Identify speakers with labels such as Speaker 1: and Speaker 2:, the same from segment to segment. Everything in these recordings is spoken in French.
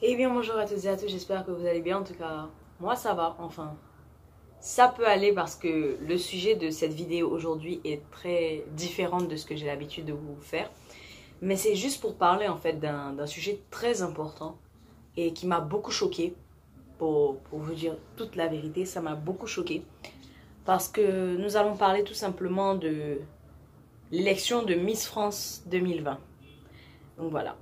Speaker 1: Eh bien bonjour à toutes et à tous, j'espère que vous allez bien. En tout cas, moi ça va, enfin. Ça peut aller parce que le sujet de cette vidéo aujourd'hui est très différent de ce que j'ai l'habitude de vous faire. Mais c'est juste pour parler en fait d'un sujet très important et qui m'a beaucoup choquée. Pour vous dire toute la vérité, ça m'a beaucoup choquée. Parce que nous allons parler tout simplement de l'élection de Miss France 2020. Donc voilà.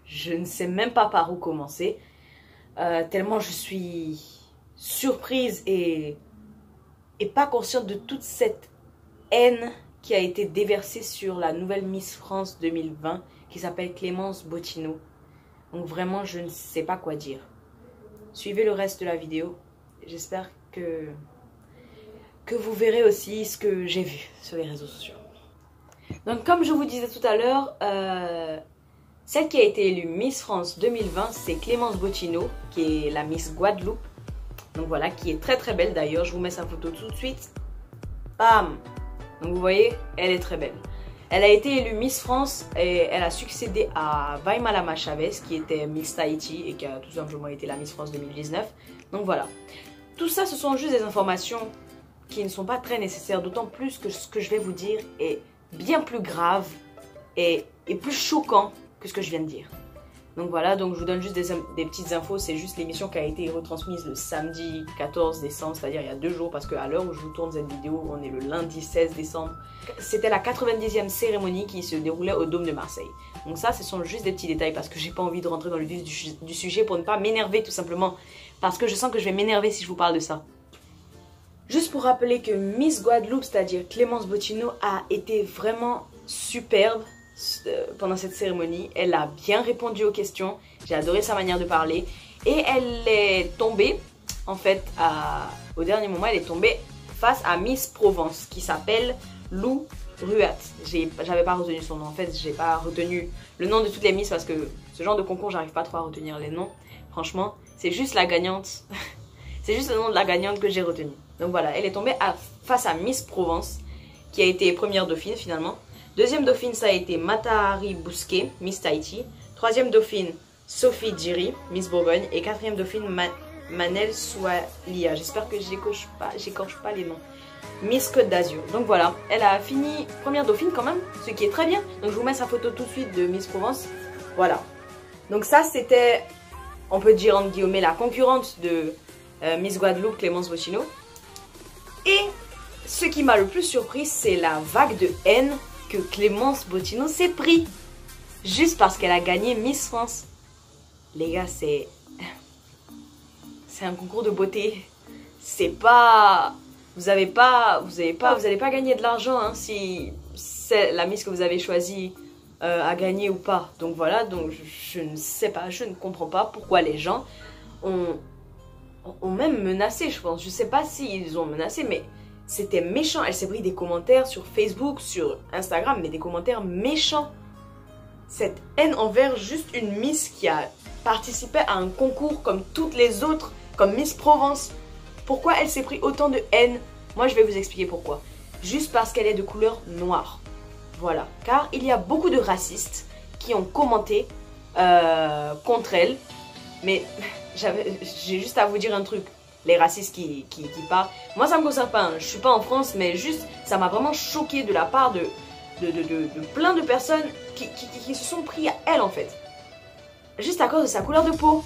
Speaker 1: Je ne sais même pas par où commencer. Tellement je suis surprise et pas consciente de toute cette haine qui a été déversée sur la nouvelle Miss France 2020 qui s'appelle Clémence Bottineau. Donc vraiment, je ne sais pas quoi dire. Suivez le reste de la vidéo. J'espère que vous verrez aussi ce que j'ai vu sur les réseaux sociaux. Donc comme je vous disais tout à l'heure, celle qui a été élue Miss France 2020, c'est Clémence Bottineau, qui est la Miss Guadeloupe. Donc voilà, qui est très très belle d'ailleurs. Je vous mets sa photo tout de suite. Bam! Donc vous voyez, elle est très belle. Elle a été élue Miss France et elle a succédé à Vaimalama Chavez, qui était Miss Tahiti et qui a tout simplement été la Miss France 2019. Donc voilà. Tout ça, ce sont juste des informations qui ne sont pas très nécessaires, d'autant plus que ce que je vais vous dire est bien plus grave et plus choquant que ce que je viens de dire. Donc voilà, donc je vous donne juste des petites infos. C'est juste l'émission qui a été retransmise le samedi 14 décembre, c'est-à-dire il y a 2 jours, parce qu'à l'heure où je vous tourne cette vidéo, on est le lundi 16 décembre. C'était la 90e cérémonie qui se déroulait au Dôme de Marseille. Donc ça, ce sont juste des petits détails parce que j'ai pas envie de rentrer dans le vif du sujet pour ne pas m'énerver tout simplement. Parce que je sens que je vais m'énerver si je vous parle de ça. Juste pour rappeler que Miss Guadeloupe, c'est-à-dire Clémence Bottineau, a été vraiment superbe pendant cette cérémonie. Elle a bien répondu aux questions. J'ai adoré sa manière de parler. Et elle est tombée, en fait, au dernier moment, elle est tombée face à Miss Provence, qui s'appelle Lou Ruat. J'avais pas retenu son nom. En fait, j'ai pas retenu le nom de toutes les Miss parce que ce genre de concours, j'arrive pas trop à retenir les noms. Franchement, c'est juste la gagnante. C'est juste le nom de la gagnante que j'ai retenu. Donc voilà, elle est tombée face à Miss Provence, qui a été première dauphine finalement. Deuxième dauphine, ça a été Matahari Bousquet, Miss Tahiti. Troisième dauphine, Sophie Djiri, Miss Bourgogne. Et quatrième dauphine, Manel Soualia. J'espère que j'écorche pas les noms. Miss Côte d'Azur. Donc voilà, elle a fini première dauphine quand même, ce qui est très bien. Donc je vous mets sa photo tout de suite de Miss Provence. Voilà. Donc ça, c'était, on peut dire entre guillemets, la concurrente de Miss Guadeloupe, Clémence Bottineau. Et ce qui m'a le plus surpris, c'est la vague de haine que Clémence Bottineau s'est pris juste parce qu'elle a gagné Miss France. Les gars, c'est un concours de beauté. C'est pas, vous allez pas gagner de l'argent hein, si c'est la Miss que vous avez choisie a gagné ou pas. Donc voilà, donc je ne sais pas, je ne comprends pas pourquoi les gens ont même menacé, je pense. Je sais pas s'ils ont menacé, mais c'était méchant. Elle s'est pris des commentaires sur Facebook, sur Instagram, mais des commentaires méchants. Cette haine envers juste une Miss qui a participé à un concours comme toutes les autres, comme Miss Provence. Pourquoi elle s'est pris autant de haine? Moi, je vais vous expliquer pourquoi. Juste parce qu'elle est de couleur noire. Voilà. Car il y a beaucoup de racistes qui ont commenté contre elle. Mais j'ai juste à vous dire un truc. Les racistes qui parlent. Moi, ça me concerne pas. Hein. Je suis pas en France, mais juste, ça m'a vraiment choqué de la part de plein de personnes qui se sont pris à elle, en fait. Juste à cause de sa couleur de peau.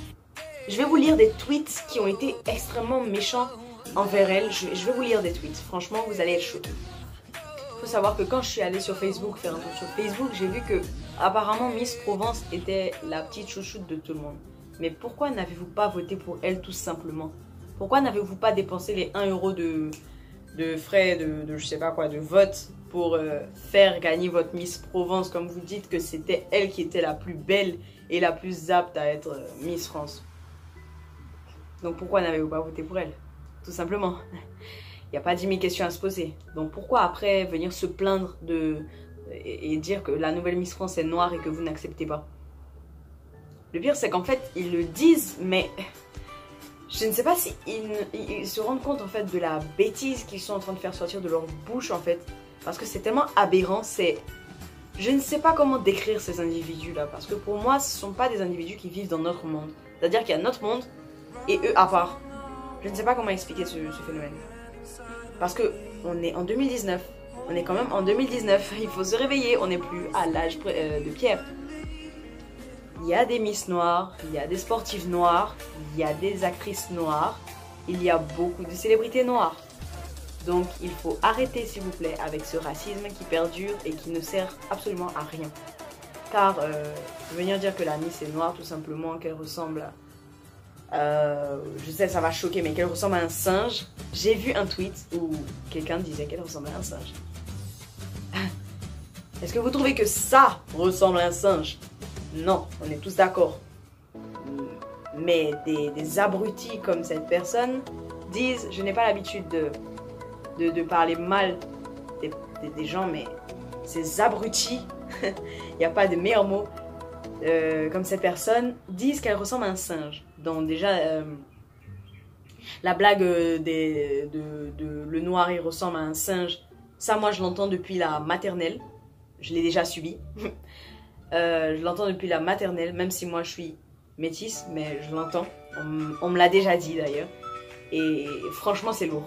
Speaker 1: Je vais vous lire des tweets qui ont été extrêmement méchants envers elle. Je vais vous lire des tweets. Franchement, vous allez être choqués. Il faut savoir que quand je suis allée sur Facebook, faire un tour sur Facebook, j'ai vu que, apparemment, Miss Provence était la petite chouchoute de tout le monde. Mais pourquoi n'avez-vous pas voté pour elle, tout simplement? Pourquoi n'avez-vous pas dépensé les 1 euro de frais de je sais pas quoi, de vote pour faire gagner votre Miss Provence comme vous dites que c'était elle qui était la plus belle et la plus apte à être Miss France? Donc pourquoi n'avez-vous pas voté pour elle? Tout simplement. Il n'y a pas 10 000 questions à se poser. Donc pourquoi après venir se plaindre et dire que la nouvelle Miss France est noire et que vous n'acceptez pas? Le pire c'est qu'en fait ils le disent mais... Je ne sais pas si ils se rendent compte en fait de la bêtise qu'ils sont en train de faire sortir de leur bouche en fait. Parce que c'est tellement aberrant, c'est... Je ne sais pas comment décrire ces individus-là, parce que pour moi, ce ne sont pas des individus qui vivent dans notre monde. C'est-à-dire qu'il y a notre monde et eux à part. Je ne sais pas comment expliquer ce phénomène. Parce que on est en 2019. On est quand même en 2019. Il faut se réveiller. On n'est plus à l'âge de pierre. Il y a des Miss Noires, il y a des sportives noires, il y a des actrices noires, il y a beaucoup de célébrités noires. Donc il faut arrêter s'il vous plaît avec ce racisme qui perdure et qui ne sert absolument à rien. Car venir dire que la Miss est noire tout simplement, qu'elle ressemble à... je sais ça va choquer mais qu'elle ressemble à un singe. J'ai vu un tweet où quelqu'un disait qu'elle ressemble à un singe. Est-ce que vous trouvez que ça ressemble à un singe? Non, on est tous d'accord. Mais des abrutis comme cette personne disent, je n'ai pas l'habitude de parler mal des gens, mais ces abrutis, il n'y a pas de meilleur mot, comme cette personne, disent qu'elle ressemble à un singe. Donc déjà, la blague de le noir il ressemble à un singe, ça moi je l'entends depuis la maternelle, je l'ai déjà subi. Je l'entends depuis la maternelle, même si moi je suis métisse, mais je l'entends. On me l'a déjà dit d'ailleurs. Et franchement, c'est lourd.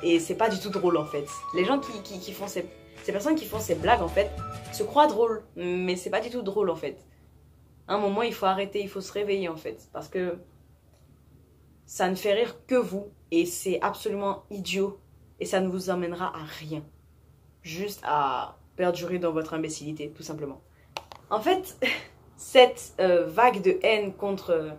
Speaker 1: Et c'est pas du tout drôle en fait. Les gens qui font ces personnes qui font ces blagues en fait, se croient drôles, mais c'est pas du tout drôle en fait. À un moment, il faut arrêter, il faut se réveiller en fait. Parce que ça ne fait rire que vous. Et c'est absolument idiot. Et ça ne vous emmènera à rien. Juste à perdurer dans votre imbécilité, tout simplement. En fait, cette vague de haine contre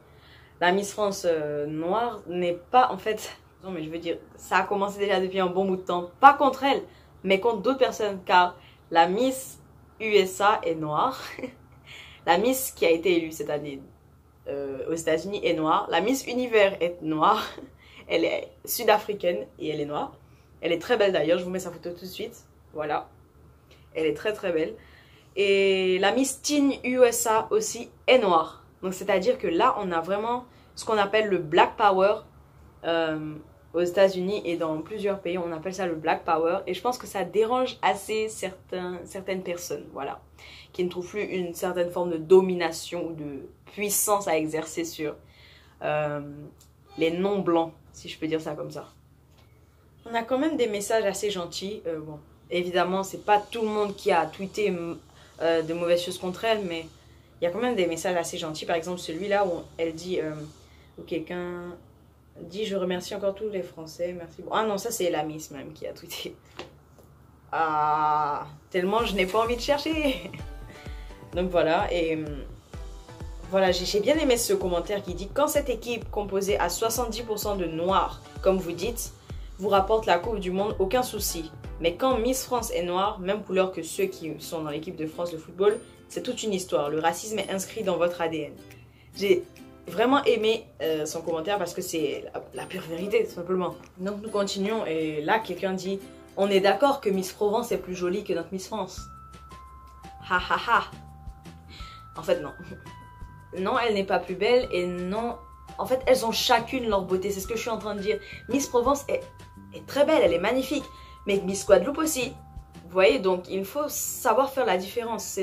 Speaker 1: la Miss France noire n'est pas en fait... Non mais je veux dire, ça a commencé déjà depuis un bon bout de temps. Pas contre elle, mais contre d'autres personnes. Car la Miss USA est noire. La Miss qui a été élue cette année aux États-Unis est noire. La Miss Univers est noire. Elle est sud-africaine et elle est noire. Elle est très belle d'ailleurs, je vous mets sa photo tout de suite. Voilà. Elle est très très belle. Et la Miss Teen USA aussi est noire. Donc c'est-à-dire que là, on a vraiment ce qu'on appelle le Black Power aux États-Unis et dans plusieurs pays. On appelle ça le Black Power. Et je pense que ça dérange assez certaines personnes, voilà, qui ne trouvent plus une certaine forme de domination ou de puissance à exercer sur les non-blancs, si je peux dire ça comme ça. On a quand même des messages assez gentils. Bon, évidemment, c'est pas tout le monde qui a tweeté de mauvaises choses contre elle, mais il y a quand même des messages assez gentils. Par exemple, celui-là où elle dit, où quelqu'un dit « Je remercie encore tous les Français, merci beaucoup. » Ah non, ça c'est la Miss même qui a tweeté. Ah, tellement je n'ai pas envie de chercher. Donc voilà, et voilà, j'ai bien aimé ce commentaire qui dit « Quand cette équipe composée à 70% de noirs, comme vous dites, vous rapporte la Coupe du Monde, aucun souci. Mais quand Miss France est noire, même couleur que ceux qui sont dans l'équipe de France de football, c'est toute une histoire. Le racisme est inscrit dans votre ADN. » J'ai vraiment aimé son commentaire parce que c'est la pure vérité, tout simplement. Donc nous continuons et là, quelqu'un dit « On est d'accord que Miss Provence est plus jolie que notre Miss France. » Ha ha ha. En fait, non. Non, elle n'est pas plus belle et non... En fait, elles ont chacune leur beauté, c'est ce que je suis en train de dire. Miss Provence est très belle, elle est magnifique. Mais Miss Guadeloupe aussi. Vous voyez, donc il faut savoir faire la différence.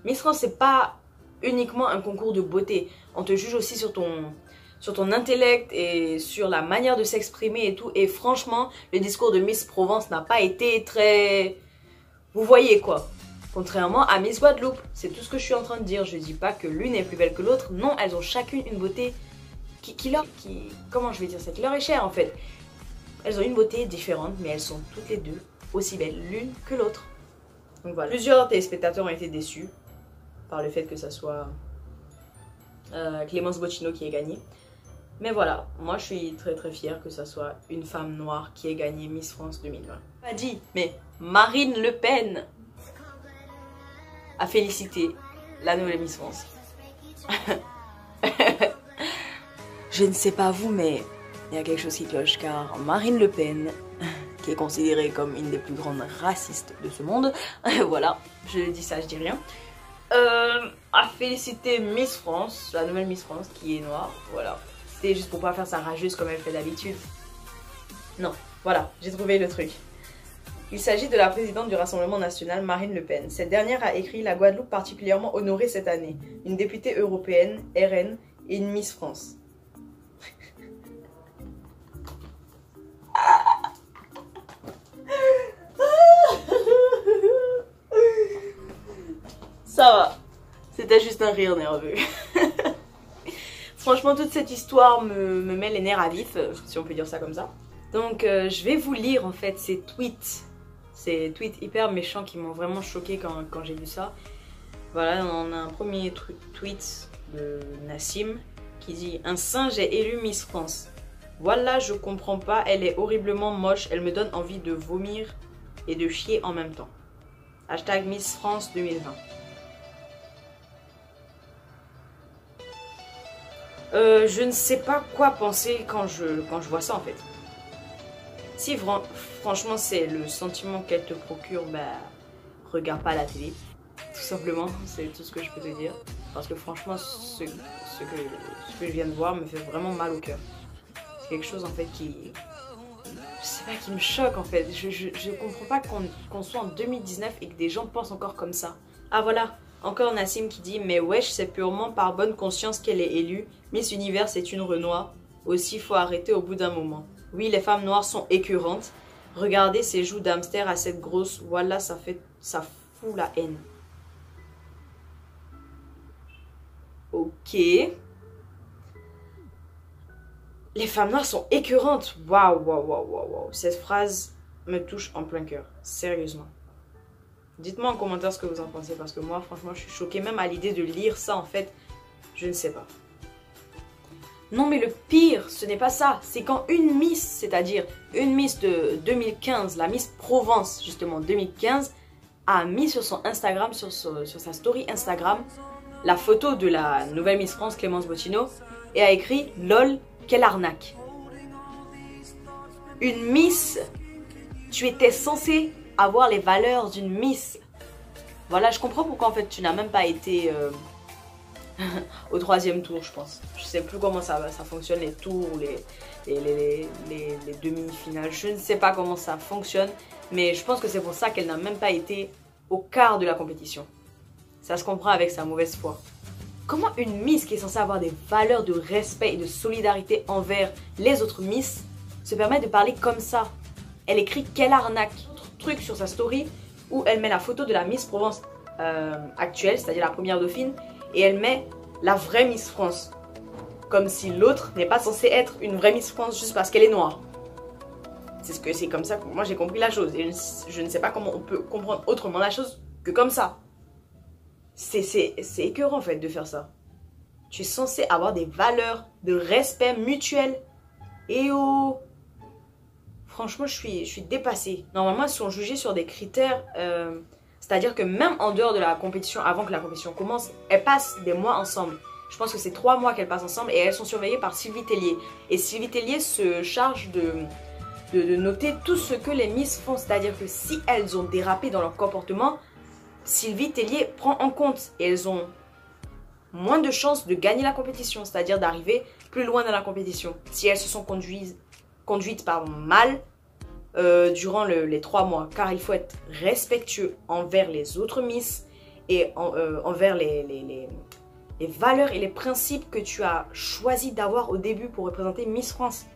Speaker 1: Miss France, c'est pas uniquement un concours de beauté. On te juge aussi sur ton intellect et sur la manière de s'exprimer et tout. Et franchement, le discours de Miss Provence n'a pas été très... Vous voyez quoi. Contrairement à Miss Guadeloupe. C'est tout ce que je suis en train de dire. Je dis pas que l'une est plus belle que l'autre. Non, elles ont chacune une beauté comment je vais dire ça, qui leur est chère en fait. Elles ont une beauté différente, mais elles sont toutes les deux aussi belles l'une que l'autre. Donc voilà. Plusieurs téléspectateurs ont été déçus par le fait que ça soit Clémence Bocchino qui ait gagné. Mais voilà, moi je suis très très fière que ça soit une femme noire qui ait gagné Miss France 2020. Pas dit, mais Marine Le Pen a félicité la nouvelle Miss France. Je ne sais pas vous, mais il y a quelque chose qui cloche car Marine Le Pen, qui est considérée comme une des plus grandes racistes de ce monde, voilà, je dis ça, je dis rien, a félicité Miss France, la nouvelle Miss France qui est noire, voilà. C'était juste pour pas faire sa rageuse comme elle fait d'habitude. Non, voilà, j'ai trouvé le truc. Il s'agit de la présidente du Rassemblement national, Marine Le Pen. Cette dernière a écrit la Guadeloupe particulièrement honorée cette année. Une députée européenne, RN, et une Miss France. Ça va. C'était juste un rire nerveux. Franchement, toute cette histoire me met les nerfs à vif, si on peut dire ça comme ça. Donc, je vais vous lire en fait ces tweets. Ces tweets hyper méchants qui m'ont vraiment choqué quand j'ai vu ça. Voilà, on a un premier tweet de Nassim qui dit « Un singe est élu Miss France. Voilà, je comprends pas, elle est horriblement moche, elle me donne envie de vomir et de chier en même temps. » Hashtag Miss France 2020. Je ne sais pas quoi penser quand je vois ça en fait. Si franchement c'est le sentiment qu'elle te procure, bah regarde pas la télé. Tout simplement, c'est tout ce que je peux te dire. Parce que franchement, ce que je viens de voir me fait vraiment mal au cœur. C'est quelque chose en fait qui... Je sais pas, qui me choque en fait. Je comprends pas qu'on soit en 2019 et que des gens pensent encore comme ça. Ah voilà, encore Nassim qui dit « Mais wesh, c'est purement par bonne conscience qu'elle est élue. Miss Univers est une Renoir. Aussi, faut arrêter au bout d'un moment. Oui, les femmes noires sont écœurantes. Regardez ces joues d'hamster à cette grosse. Voilà, ça fout la haine. » Ok. Les femmes noires sont écœurantes. Waouh, waouh, waouh, waouh, waouh. Cette phrase me touche en plein cœur. Sérieusement. Dites-moi en commentaire ce que vous en pensez. Parce que moi, franchement, je suis choquée. Même à l'idée de lire ça, en fait, je ne sais pas. Non, mais le pire, ce n'est pas ça. C'est quand une Miss, c'est-à-dire une Miss de 2015, la Miss Provence, justement, 2015, a mis sur son Instagram, sur sa story Instagram, la photo de la nouvelle Miss France, Clémence Bottineau, et a écrit « LOL, quelle arnaque !» Une Miss, tu étais censée avoir les valeurs d'une Miss. Voilà, je comprends pourquoi en fait tu n'as même pas été au 3e tour, je pense. Je sais plus comment ça fonctionne, les tours, les demi-finales. Je ne sais pas comment ça fonctionne, mais je pense que c'est pour ça qu'elle n'a même pas été au quart de la compétition. Ça se comprend avec sa mauvaise foi. Comment une Miss qui est censée avoir des valeurs de respect et de solidarité envers les autres Miss se permet de parler comme ça? Elle écrit « Quelle arnaque !» truc sur sa story où elle met la photo de la Miss Provence actuelle, c'est-à-dire la première dauphine, et elle met la vraie Miss France. Comme si l'autre n'est pas censée être une vraie Miss France juste parce qu'elle est noire. C'est comme ça que moi j'ai compris la chose. Et je ne sais pas comment on peut comprendre autrement la chose que comme ça. C'est écœurant en fait de faire ça. Tu es censé avoir des valeurs de respect mutuel. Et oh, franchement je suis dépassée. Normalement elles sont jugées sur des critères, c'est-à-dire que même en dehors de la compétition, avant que la compétition commence, elles passent des mois ensemble. Je pense que c'est 3 mois qu'elles passent ensemble et elles sont surveillées par Sylvie Tellier. Et Sylvie Tellier se charge de noter tout ce que les Miss font. C'est-à-dire que si elles ont dérapé dans leur comportement, Sylvie Tellier prend en compte et elles ont moins de chances de gagner la compétition, c'est-à-dire d'arriver plus loin dans la compétition. Si elles se sont conduites mal durant les 3 mois, car il faut être respectueux envers les autres Miss et envers les valeurs et les principes que tu as choisi d'avoir au début pour représenter Miss France.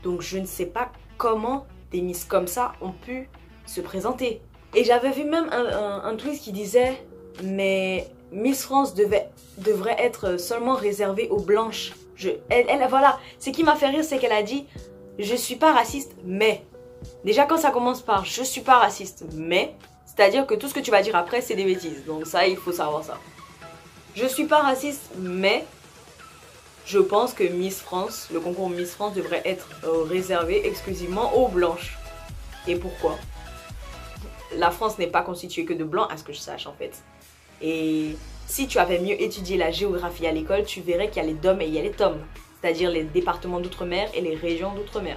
Speaker 1: Donc je ne sais pas comment des Miss comme ça ont pu se présenter. Et j'avais vu même un tweet qui disait « Mais Miss France devrait être seulement réservée aux blanches. » Voilà, ce qui m'a fait rire, c'est qu'elle a dit « Je suis pas raciste, mais... » Déjà quand ça commence par « Je suis pas raciste, mais... » C'est-à-dire que tout ce que tu vas dire après, c'est des bêtises. Donc ça, il faut savoir ça. Je suis pas raciste, mais... Je pense que Miss France, le concours Miss France devrait être réservé exclusivement aux blanches. Et pourquoi ? La France n'est pas constituée que de blancs, à ce que je sache en fait. Et si tu avais mieux étudié la géographie à l'école, tu verrais qu'il y a les DOM et il y a les TOM. C'est-à-dire les départements d'outre-mer et les régions d'outre-mer.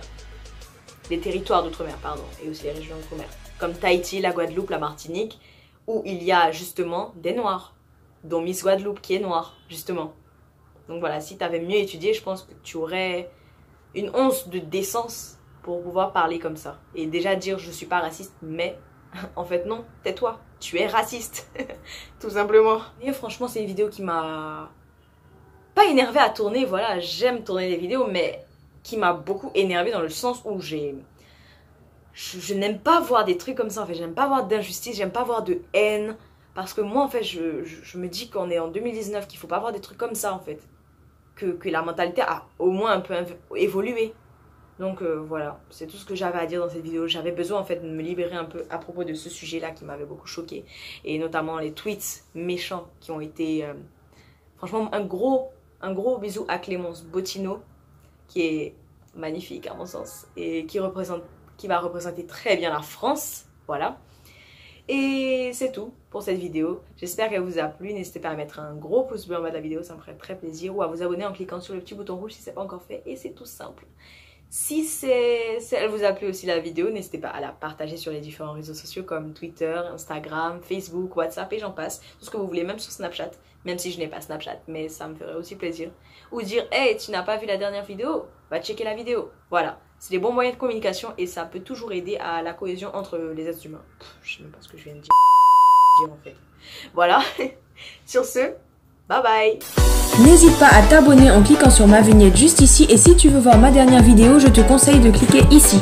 Speaker 1: Les territoires d'outre-mer, pardon, et aussi les régions d'outre-mer. Comme Tahiti, la Guadeloupe, la Martinique, où il y a justement des noirs. Dont Miss Guadeloupe qui est noire, justement. Donc voilà, si tu avais mieux étudié, je pense que tu aurais une once de décence pour pouvoir parler comme ça. Et déjà dire je suis pas raciste, mais en fait non, tais-toi, tu es raciste. Tout simplement. Et franchement c'est une vidéo qui m'a pas énervée à tourner, voilà, j'aime tourner des vidéos, mais qui m'a beaucoup énervée dans le sens où je n'aime pas voir des trucs comme ça en fait, j'aime pas voir d'injustice, j'aime pas voir de haine. Parce que moi en fait je me dis qu'on est en 2019, qu'il faut pas voir des trucs comme ça en fait. Que la mentalité a au moins un peu évolué. Donc voilà, c'est tout ce que j'avais à dire dans cette vidéo. J'avais besoin en fait de me libérer un peu à propos de ce sujet-là qui m'avait beaucoup choqué. Et notamment les tweets méchants qui ont été... franchement, un gros bisou à Clémence Bottineau, qui est magnifique à mon sens. Et qui va représenter très bien la France. Voilà. Et c'est tout pour cette vidéo. J'espère qu'elle vous a plu. N'hésitez pas à mettre un gros pouce bleu en bas de la vidéo, ça me ferait très plaisir. Ou à vous abonner en cliquant sur le petit bouton rouge si ce n'est pas encore fait. Et c'est tout simple. Si elle vous a plu aussi la vidéo, n'hésitez pas à la partager sur les différents réseaux sociaux comme Twitter, Instagram, Facebook, WhatsApp et j'en passe. Tout ce que vous voulez, même sur Snapchat. Même si je n'ai pas Snapchat, mais ça me ferait aussi plaisir. Ou dire, hey, tu n'as pas vu la dernière vidéo? Va checker la vidéo. Voilà. C'est des bons moyens de communication et ça peut toujours aider à la cohésion entre les êtres humains. Je sais même pas ce que je viens de dire en fait. Voilà. Sur ce, bye bye.
Speaker 2: N'hésite pas à t'abonner en cliquant sur ma vignette juste ici et si tu veux voir ma dernière vidéo, je te conseille de cliquer ici.